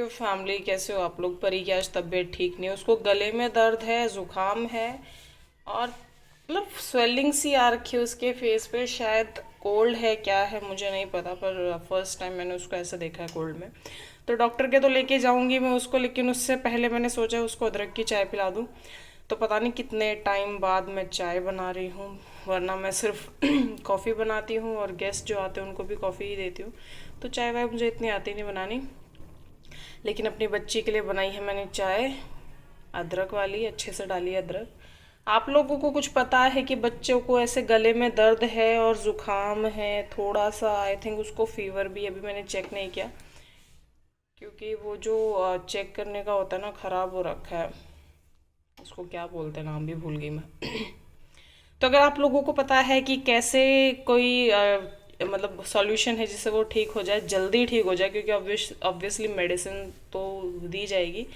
Family, कैसे हो आप लोग? परी की आज तबीयत ठीक नहीं है, उसको गले में दर्द है, जुकाम है और मतलब स्वेलिंग सी आ रखी है उसके फेस पे। शायद कोल्ड है, क्या है मुझे नहीं पता, पर फर्स्ट टाइम मैंने उसको ऐसा देखा है कोल्ड में। तो डॉक्टर के तो लेके जाऊंगी मैं उसको, लेकिन उससे पहले मैंने सोचा उसको अदरक की चाय पिला दूं। तो पता नहीं कितने टाइम बाद मैं चाय बना रही हूँ, वरना मैं सिर्फ कॉफ़ी बनाती हूँ और गेस्ट जो आते हैं उनको भी कॉफ़ी ही देती हूँ। तो चाय वाय मुझे इतनी आती नहीं बनानी, लेकिन अपनी बच्ची के लिए बनाई है मैंने चाय, अदरक वाली, अच्छे से डाली है अदरक। आप लोगों को कुछ पता है कि बच्चों को ऐसे गले में दर्द है और ज़ुकाम है, थोड़ा सा आई थिंक उसको फीवर भी, अभी मैंने चेक नहीं किया क्योंकि वो जो चेक करने का होता है ना, ख़राब हो रखा है, उसको क्या बोलते हैं, नाम भी भूल गई मैं। तो अगर आप लोगों को पता है कि कैसे कोई मतलब सॉल्यूशन है जिससे वो ठीक हो जाए, जल्दी ठीक हो जाए, क्योंकि ऑब्वियसली मेडिसिन तो दी जाएगी,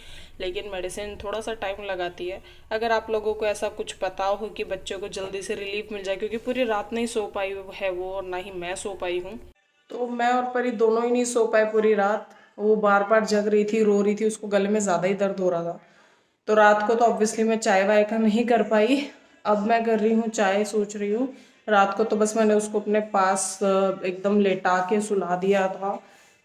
लेकिन मेडिसिन थोड़ा सा टाइम लगाती है। अगर आप लोगों को ऐसा कुछ पता हो कि बच्चों को जल्दी से रिलीफ मिल जाए, क्योंकि पूरी रात नहीं सो पाई है वो, और ना ही मैं सो पाई हूँ। तो मैं और परी दोनों ही नहीं सो पाए पूरी रात। वो बार बार जग रही थी, रो रही थी, उसको गले में ज़्यादा ही दर्द हो रहा था। तो रात को तो ऑब्वियसली मैं चाय वाय का नहीं कर पाई। अब मैं कर रही हूँ चाय, सोच रही हूँ। रात को तो बस मैंने उसको अपने पास एकदम लेटा के सुला दिया था,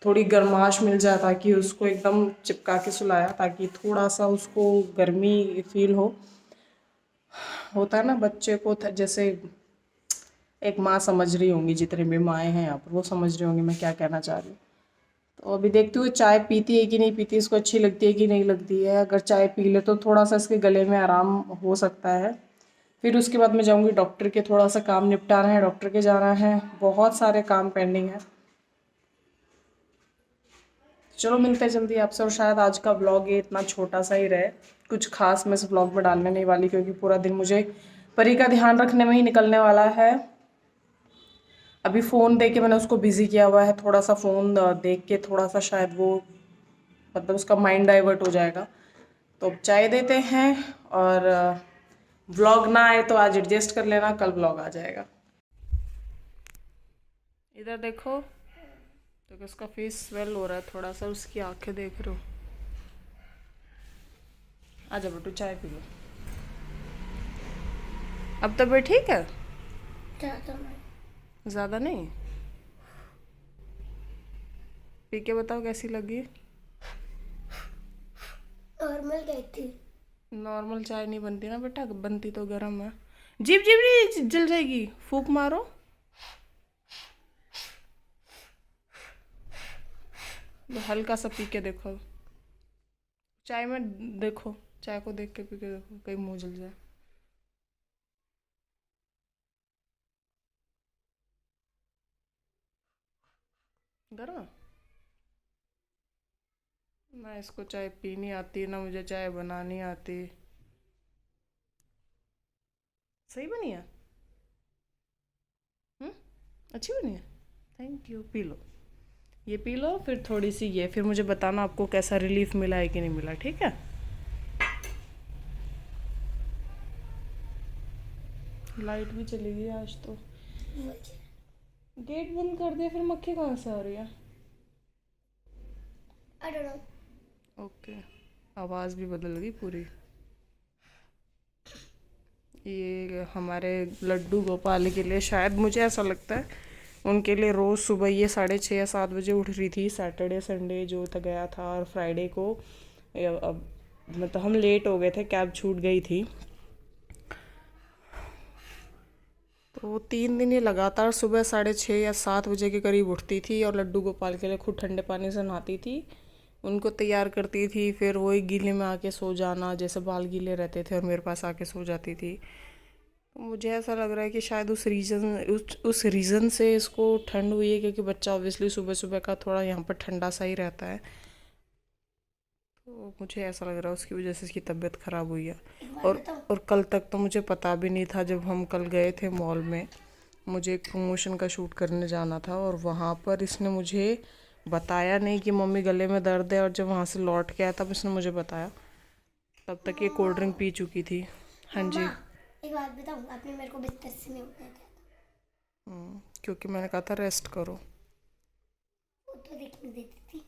थोड़ी गर्माश मिल जाए, ताकि उसको एकदम चिपका के सुलाया ताकि थोड़ा सा उसको गर्मी फील हो। होता है ना बच्चे को, जैसे एक माँ समझ रही होंगी, जितनी भी माएँ हैं यहाँ पर वो समझ रही होंगी मैं क्या कहना चाह रही हूँ। तो अभी देखती हूँ चाय पीती है कि नहीं पीती, इसको अच्छी लगती है कि नहीं लगती है। अगर चाय पी ले तो थोड़ा सा इसके गले में आराम हो सकता है। फिर उसके बाद मैं जाऊँगी डॉक्टर के, थोड़ा सा काम निपटाना है, डॉक्टर के जाना है, बहुत सारे काम पेंडिंग है। चलो मिलते हैं जल्दी आपसे। और शायद आज का व्लॉग ये इतना छोटा सा ही रहे, कुछ खास मैं इस व्लॉग में डालने नहीं वाली, क्योंकि पूरा दिन मुझे परी का ध्यान रखने में ही निकलने वाला है। अभी फ़ोन दे के मैंने उसको बिज़ी किया हुआ है, थोड़ा सा फ़ोन देख के थोड़ा सा शायद वो, मतलब उसका माइंड डाइवर्ट हो जाएगा। तो अब चाय देते हैं, और व्लॉग ना आए तो आज एडजस्ट कर लेना, कल व्लॉग आ जाएगा। इधर देखो, तो उसका फेस स्वेल हो रहा है थोड़ा सा, उसकी आंखें देख रहे हो। आजा बेटू चाय पी लो। अब तबीयत ठीक है? ज़्यादा नहीं? पी के बताओ कैसी लगी। नॉर्मल गई थी। नॉर्मल चाय नहीं बनती ना बेटा, बनती तो गर्म है। जीप जीप नहीं जल जाएगी, फूक मारो। तो हल्का सा पी के देखो, चाय में देखो, चाय को देख के पी के देखो, कहीं मुंह जल जाए। गर्म? ना इसको चाय पीनी आती, ना मुझे चाय बनानी आती। सही बनी है? हम्म, अच्छी बनी है। थैंक यू, पी लो, ये पी लो, फिर थोड़ी सी ये, फिर मुझे बताना आपको कैसा रिलीफ मिला है कि नहीं मिला, ठीक है? लाइट भी चली गई आज तो। गेट बंद कर दिया, फिर मक्खी कहाँ से आ रही है? I don't know. ओके, आवाज़ भी बदल गई पूरी। ये हमारे लड्डू गोपाल के लिए, शायद मुझे ऐसा लगता है, उनके लिए रोज़ सुबह ये 6:30 या 7 बजे उठ रही थी, सैटरडे संडे जो तक गया था, और फ्राइडे को अब मतलब हम लेट हो गए थे, कैब छूट गई थी। तो 3 दिन ये लगातार सुबह 6:30 या 7 बजे के करीब उठती थी, और लड्डू गोपाल के लिए खुद ठंडे पानी से नहाती थी, उनको तैयार करती थी, फिर वही गीले में आके सो जाना, जैसे बाल गीले रहते थे और मेरे पास आके सो जाती थी। तो मुझे ऐसा लग रहा है कि शायद उस रीज़न से इसको ठंड हुई है, क्योंकि बच्चा ऑब्वियसली सुबह सुबह का थोड़ा यहाँ पर ठंडा सा ही रहता है। तो मुझे ऐसा लग रहा है उसकी वजह से इसकी तबीयत ख़राब हुई है। एक बात और बताऊं? और कल तक तो मुझे पता भी नहीं था, जब हम कल गए थे मॉल में, मुझे एक प्रमोशन का शूट करने जाना था, और वहाँ पर इसने मुझे बताया नहीं कि मम्मी गले में दर्द है, और जब वहाँ से लौट के आया तब इसने मुझे बताया, तब तक ये कोल्ड ड्रिंक पी चुकी थी। हाँ मम्मा, जी। एक बात बताऊं? आपने मेरे को बिस्तर से नहीं उठने दिया क्योंकि मैंने कहा था रेस्ट करो। था, वो तो देखने देती थी।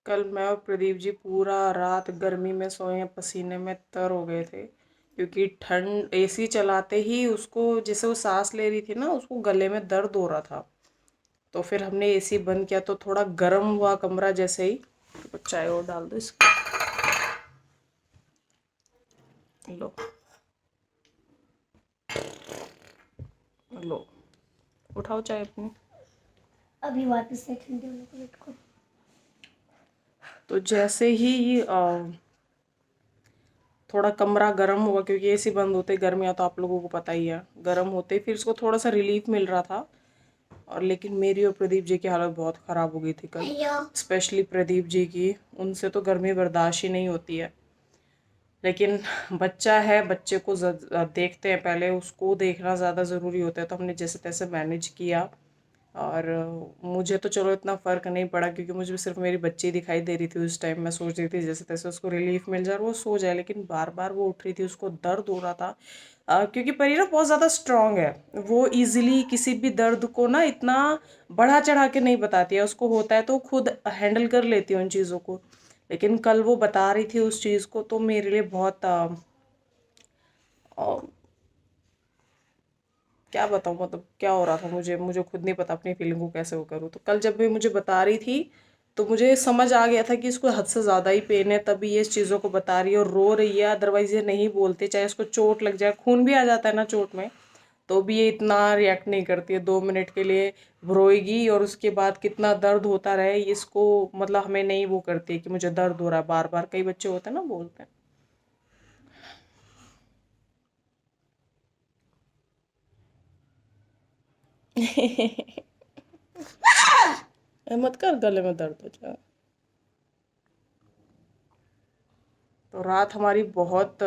कल मैं और प्रदीप जी पूरा रात गर्मी में सोए हैं, पसीने में तर हो गए थे क्योंकि ठंड, एसी चलाते ही उसको, जैसे वो सांस ले रही थी ना, उसको गले में दर्द हो रहा था। तो फिर हमने एसी बंद किया तो थोड़ा गर्म हुआ कमरा जैसे ही। तो चाय और डाल दो इसको। लो लो, उठाओ चाय अपनी। अभी वापस से ठंडे होने को वेट करो। तो जैसे ही थोड़ा कमरा गर्म हुआ, क्योंकि एसी बंद होते गर्मियाँ तो आप लोगों को पता ही है, गर्म होते फिर इसको थोड़ा सा रिलीफ मिल रहा था। और लेकिन मेरी और प्रदीप जी की हालत बहुत ख़राब हो गई थी कल, स्पेशली प्रदीप जी की। उनसे तो गर्मी बर्दाश्त ही नहीं होती है। लेकिन बच्चा है, बच्चे को देखते हैं पहले, उसको देखना ज़्यादा ज़रूरी होता है, तो हमने जैसे तैसे मैनेज किया। और मुझे तो चलो इतना फ़र्क नहीं पड़ा क्योंकि मुझे सिर्फ मेरी बच्ची दिखाई दे रही थी उस टाइम। मैं सोच रही थी जैसे तैसे उसको रिलीफ मिल जाए और वो सो जाए, लेकिन बार बार वो उठ रही थी, उसको दर्द हो रहा था। क्योंकि परी ना बहुत ज़्यादा स्ट्रांग है, वो इजीली किसी भी दर्द को ना इतना बढ़ा चढ़ा के नहीं बताती है। उसको होता है तो खुद हैंडल कर लेती है उन चीज़ों को। लेकिन कल वो बता रही थी उस चीज़ को, तो मेरे लिए बहुत अ, क्या बताऊँ, मतलब क्या हो रहा था, मुझे मुझे खुद नहीं पता अपनी फीलिंग को कैसे वो करूँ। तो कल जब भी मुझे बता रही थी तो मुझे समझ आ गया था कि इसको हद से ज़्यादा ही पेन है, तभी ये इस चीज़ों को बता रही है और रो रही है। अदरवाइज़ ये नहीं बोलते, चाहे इसको चोट लग जाए, खून भी आ जाता है ना चोट में, तो भी ये इतना रिएक्ट नहीं करती है। 2 मिनट के लिए रोएगी और उसके बाद कितना दर्द होता रहे इसको, मतलब हमें नहीं वो करती है कि मुझे दर्द हो रहा है बार बार। कई बच्चे होते हैं ना, बोलते हैं। मत कर, गले में दर्द हो जाए। तो रात हमारी बहुत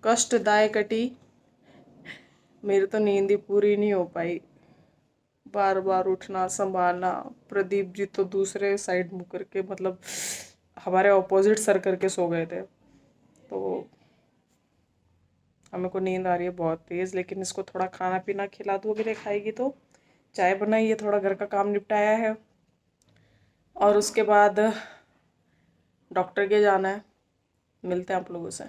कष्टदायक कटी। मेरी तो नींद ही पूरी नहीं हो पाई, बार बार उठना संभालना। प्रदीप जी तो दूसरे साइड मुँह करके, मतलब हमारे ऑपोजिट सर करके सो गए थे। तो हमें को नींद आ रही है बहुत तेज़, लेकिन इसको थोड़ा खाना पीना खिला दूँ, अगर ये खाएगी तो। चाय बनाई है, थोड़ा घर का काम निपटाया है, और उसके बाद डॉक्टर के जाना है। मिलते हैं आप लोगों से।